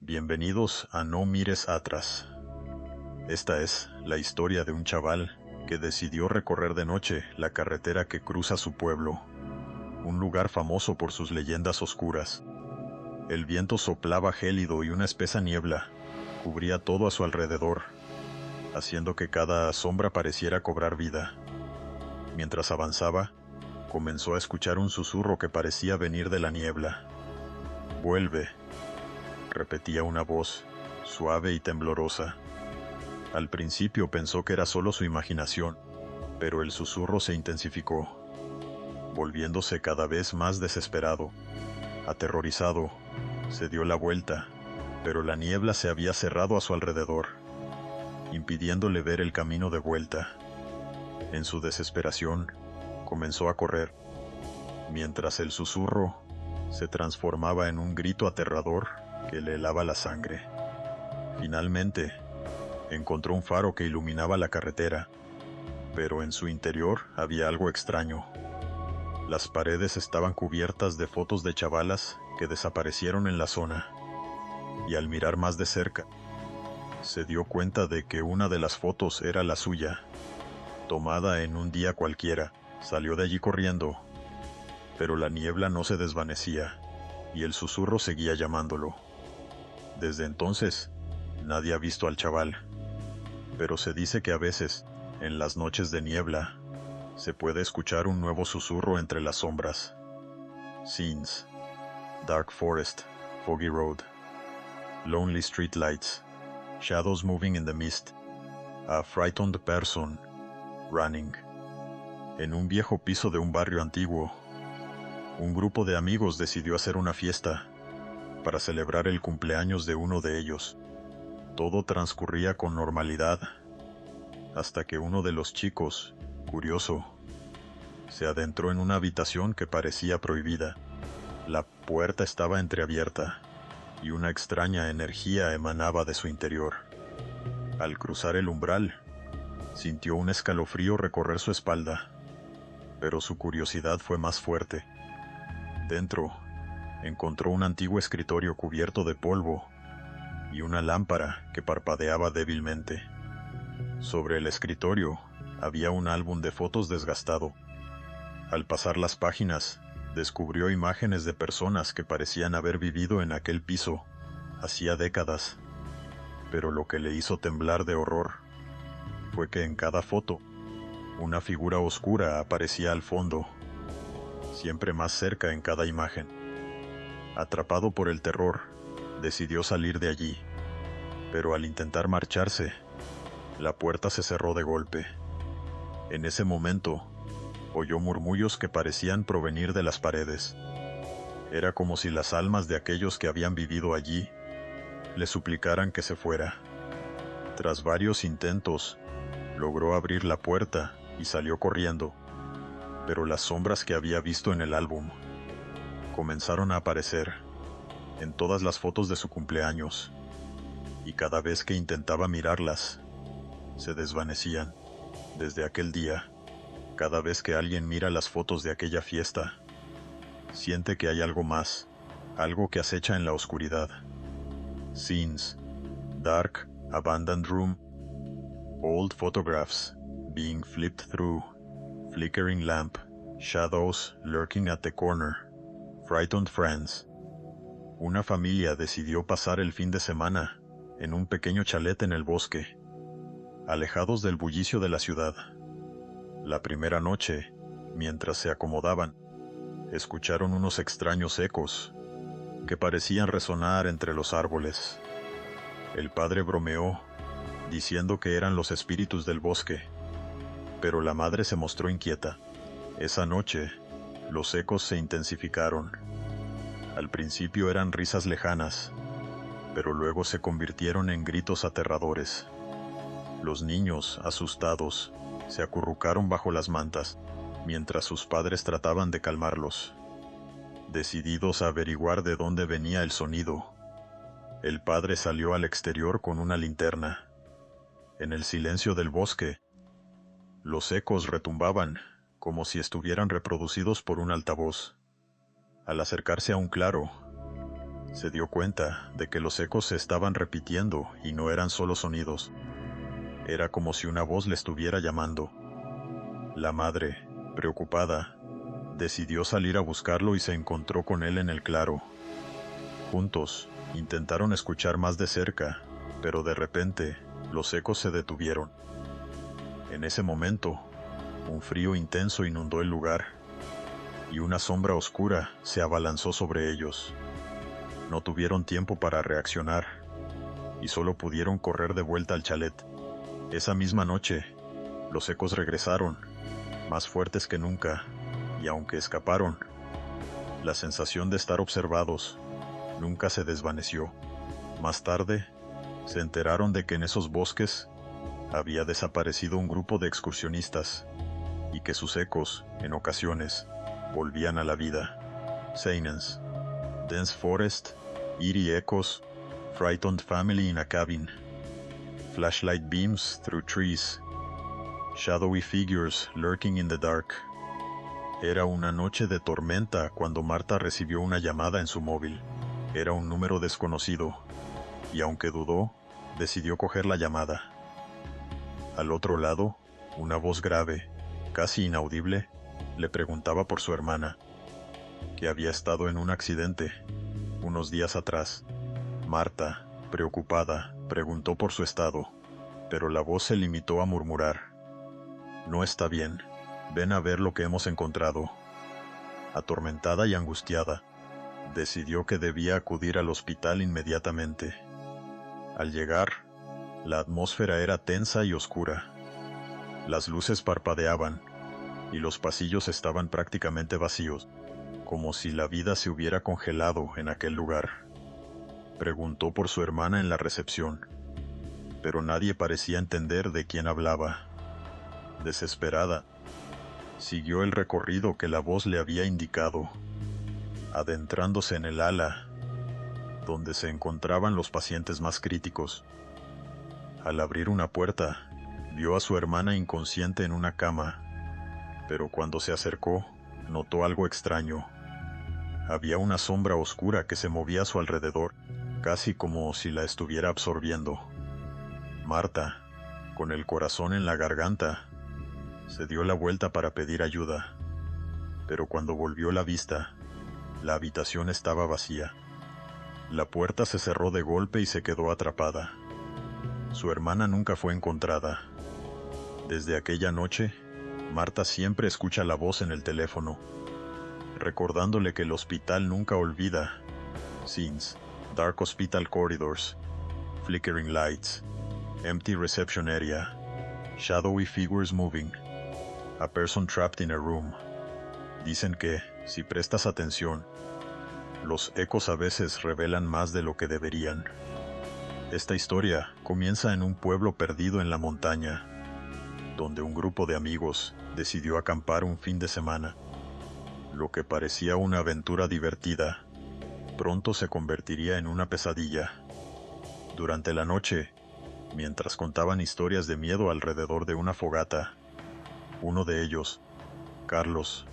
Bienvenidos a No Mires Atrás. Esta es la historia de un chaval que decidió recorrer de noche la carretera que cruza su pueblo, un lugar famoso por sus leyendas oscuras. El viento soplaba gélido y una espesa niebla cubría todo a su alrededor, haciendo que cada sombra pareciera cobrar vida. Mientras avanzaba, comenzó a escuchar un susurro que parecía venir de la niebla. «Vuelve», repetía una voz, suave y temblorosa. Al principio pensó que era solo su imaginación, pero el susurro se intensificó, volviéndose cada vez más desesperado. Aterrorizado, se dio la vuelta, pero la niebla se había cerrado a su alrededor, impidiéndole ver el camino de vuelta. En su desesperación, comenzó a correr, mientras el susurro se transformaba en un grito aterrador que le helaba la sangre. Finalmente, encontró un faro que iluminaba la carretera, pero en su interior había algo extraño. Las paredes estaban cubiertas de fotos de chavalas que desaparecieron en la zona, y al mirar más de cerca, se dio cuenta de que una de las fotos era la suya, tomada en un día cualquiera. Salió de allí corriendo, pero la niebla no se desvanecía, y el susurro seguía llamándolo. Desde entonces, nadie ha visto al chaval, pero se dice que a veces, en las noches de niebla, se puede escuchar un nuevo susurro entre las sombras. Scenes: Dark Forest, Foggy Road, Lonely Street Lights, Shadows Moving in the Mist, A Frightened Person, Running. En un viejo piso de un barrio antiguo, un grupo de amigos decidió hacer una fiesta para celebrar el cumpleaños de uno de ellos. Todo transcurría con normalidad, hasta que uno de los chicos, curioso, se adentró en una habitación que parecía prohibida. La puerta estaba entreabierta, y una extraña energía emanaba de su interior. Al cruzar el umbral, sintió un escalofrío recorrer su espalda, pero su curiosidad fue más fuerte. Dentro, encontró un antiguo escritorio cubierto de polvo y una lámpara que parpadeaba débilmente. Sobre el escritorio había un álbum de fotos desgastado. Al pasar las páginas, descubrió imágenes de personas que parecían haber vivido en aquel piso hacía décadas. Pero lo que le hizo temblar de horror fue que en cada foto, una figura oscura aparecía al fondo, siempre más cerca en cada imagen. Atrapado por el terror, decidió salir de allí, pero al intentar marcharse, la puerta se cerró de golpe. En ese momento, oyó murmullos que parecían provenir de las paredes. Era como si las almas de aquellos que habían vivido allí le suplicaran que se fuera. Tras varios intentos, logró abrir la puerta y salió corriendo, pero las sombras que había visto en el álbum comenzaron a aparecer en todas las fotos de su cumpleaños, y cada vez que intentaba mirarlas, se desvanecían. Desde aquel día, cada vez que alguien mira las fotos de aquella fiesta, siente que hay algo más, algo que acecha en la oscuridad. Scenes: Dark, abandoned room, old photographs being flipped through, flickering lamp, shadows lurking at the corner, frightened friends. Una familia decidió pasar el fin de semana en un pequeño chalet en el bosque, alejados del bullicio de la ciudad. La primera noche, mientras se acomodaban, escucharon unos extraños ecos que parecían resonar entre los árboles. El padre bromeó, diciendo que eran los espíritus del bosque, pero la madre se mostró inquieta. Esa noche, los ecos se intensificaron. Al principio eran risas lejanas, pero luego se convirtieron en gritos aterradores. Los niños, asustados, se acurrucaron bajo las mantas, mientras sus padres trataban de calmarlos. Decididos a averiguar de dónde venía el sonido, el padre salió al exterior con una linterna. En el silencio del bosque, los ecos retumbaban, como si estuvieran reproducidos por un altavoz. Al acercarse a un claro, se dio cuenta de que los ecos se estaban repitiendo y no eran solo sonidos. Era como si una voz le estuviera llamando. La madre, preocupada, decidió salir a buscarlo y se encontró con él en el claro. Juntos, intentaron escuchar más de cerca, pero de repente, los ecos se detuvieron. En ese momento, un frío intenso inundó el lugar, y una sombra oscura se abalanzó sobre ellos. No tuvieron tiempo para reaccionar, y solo pudieron correr de vuelta al chalet. Esa misma noche, los ecos regresaron, más fuertes que nunca, y aunque escaparon, la sensación de estar observados nunca se desvaneció. Más tarde, se enteraron de que en esos bosques había desaparecido un grupo de excursionistas, y que sus ecos, en ocasiones, volvían a la vida. Seinen, Dense Forest, Eerie Echoes, Frightened Family in a Cabin, Flashlight Beams Through Trees, Shadowy Figures Lurking in the Dark. Era una noche de tormenta cuando Marta recibió una llamada en su móvil. Era un número desconocido, y aunque dudó, decidió coger la llamada. Al otro lado, una voz grave, casi inaudible, le preguntaba por su hermana, que había estado en un accidente unos días atrás. Marta, preocupada, preguntó por su estado, pero la voz se limitó a murmurar: «No está bien, ven a ver lo que hemos encontrado». Atormentada y angustiada, decidió que debía acudir al hospital inmediatamente. Al llegar, la atmósfera era tensa y oscura. Las luces parpadeaban, y los pasillos estaban prácticamente vacíos, como si la vida se hubiera congelado en aquel lugar. Preguntó por su hermana en la recepción, pero nadie parecía entender de quién hablaba. Desesperada, siguió el recorrido que la voz le había indicado, adentrándose en el ala, donde se encontraban los pacientes más críticos. Al abrir una puerta, vio a su hermana inconsciente en una cama, pero cuando se acercó, notó algo extraño. Había una sombra oscura que se movía a su alrededor, casi como si la estuviera absorbiendo. Marta, con el corazón en la garganta, se dio la vuelta para pedir ayuda, pero cuando volvió la vista, la habitación estaba vacía. La puerta se cerró de golpe y se quedó atrapada. Su hermana nunca fue encontrada. Desde aquella noche, Marta siempre escucha la voz en el teléfono, recordándole que el hospital nunca olvida. Scenes, Dark Hospital Corridors, Flickering Lights, Empty Reception Area, Shadowy Figures Moving, A Person Trapped in a Room. Dicen que, si prestas atención, los ecos a veces revelan más de lo que deberían. Esta historia comienza en un pueblo perdido en la montaña, donde un grupo de amigos decidió acampar un fin de semana. Lo que parecía una aventura divertida, pronto se convertiría en una pesadilla. Durante la noche, mientras contaban historias de miedo alrededor de una fogata, uno de ellos, Carlos,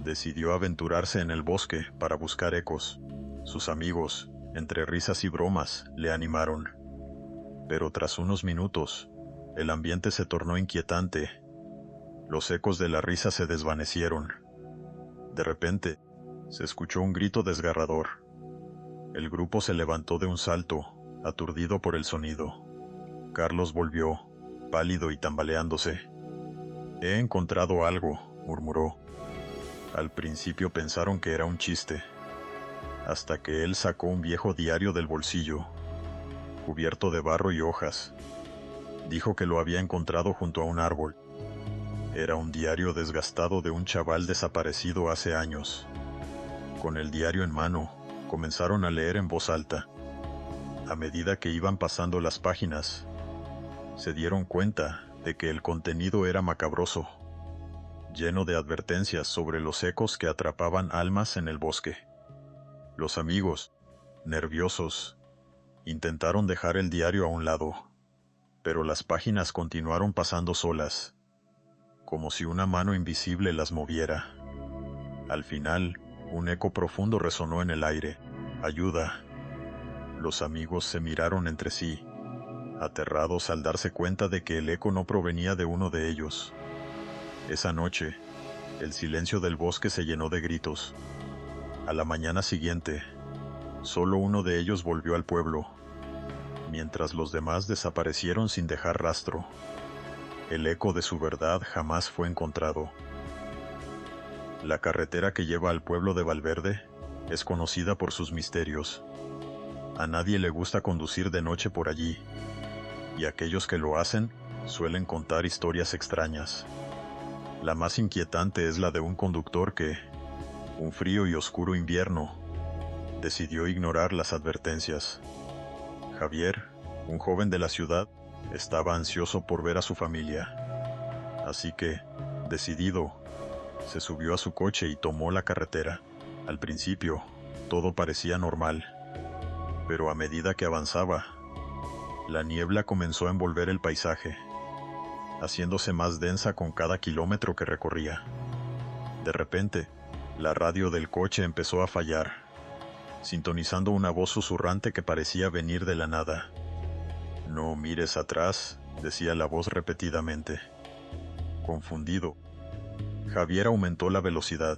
decidió aventurarse en el bosque para buscar ecos. Sus amigos, entre risas y bromas, le animaron. Pero tras unos minutos, el ambiente se tornó inquietante. Los ecos de la risa se desvanecieron. De repente, se escuchó un grito desgarrador. El grupo se levantó de un salto, aturdido por el sonido. Carlos volvió, pálido y tambaleándose. «He encontrado algo», murmuró. Al principio pensaron que era un chiste, hasta que él sacó un viejo diario del bolsillo, cubierto de barro y hojas. Dijo que lo había encontrado junto a un árbol. Era un diario desgastado de un chaval desaparecido hace años. Con el diario en mano, comenzaron a leer en voz alta. A medida que iban pasando las páginas, se dieron cuenta de que el contenido era macabroso, lleno de advertencias sobre los ecos que atrapaban almas en el bosque. Los amigos, nerviosos, intentaron dejar el diario a un lado, pero las páginas continuaron pasando solas, como si una mano invisible las moviera. Al final, un eco profundo resonó en el aire. ¡Ayuda! Los amigos se miraron entre sí, aterrados al darse cuenta de que el eco no provenía de uno de ellos. Esa noche, el silencio del bosque se llenó de gritos. A la mañana siguiente, solo uno de ellos volvió al pueblo, mientras los demás desaparecieron sin dejar rastro. El eco de su verdad jamás fue encontrado. La carretera que lleva al pueblo de Valverde es conocida por sus misterios. A nadie le gusta conducir de noche por allí, y aquellos que lo hacen suelen contar historias extrañas. La más inquietante es la de un conductor que, un frío y oscuro invierno, decidió ignorar las advertencias. Javier, un joven de la ciudad, estaba ansioso por ver a su familia. Así que, decidido, se subió a su coche y tomó la carretera. Al principio, todo parecía normal, pero a medida que avanzaba, la niebla comenzó a envolver el paisaje, haciéndose más densa con cada kilómetro que recorría. De repente, la radio del coche empezó a fallar, sintonizando una voz susurrante que parecía venir de la nada. «No mires atrás», decía la voz repetidamente. Confundido, Javier aumentó la velocidad,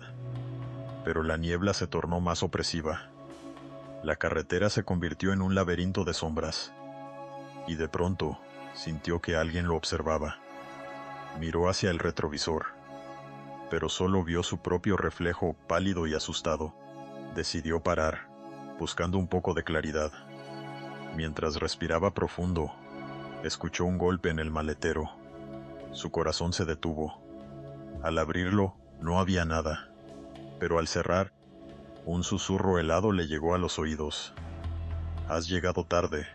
pero la niebla se tornó más opresiva. La carretera se convirtió en un laberinto de sombras, y de pronto sintió que alguien lo observaba. Miró hacia el retrovisor, pero solo vio su propio reflejo pálido y asustado. Decidió parar, buscando un poco de claridad. Mientras respiraba profundo, escuchó un golpe en el maletero. Su corazón se detuvo. Al abrirlo, no había nada, pero al cerrar, un susurro helado le llegó a los oídos. «Has llegado tarde».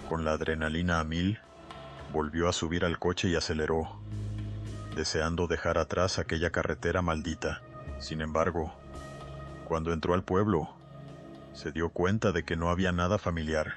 Con la adrenalina a mil, volvió a subir al coche y aceleró, deseando dejar atrás aquella carretera maldita. Sin embargo, cuando entró al pueblo, se dio cuenta de que no había nada familiar.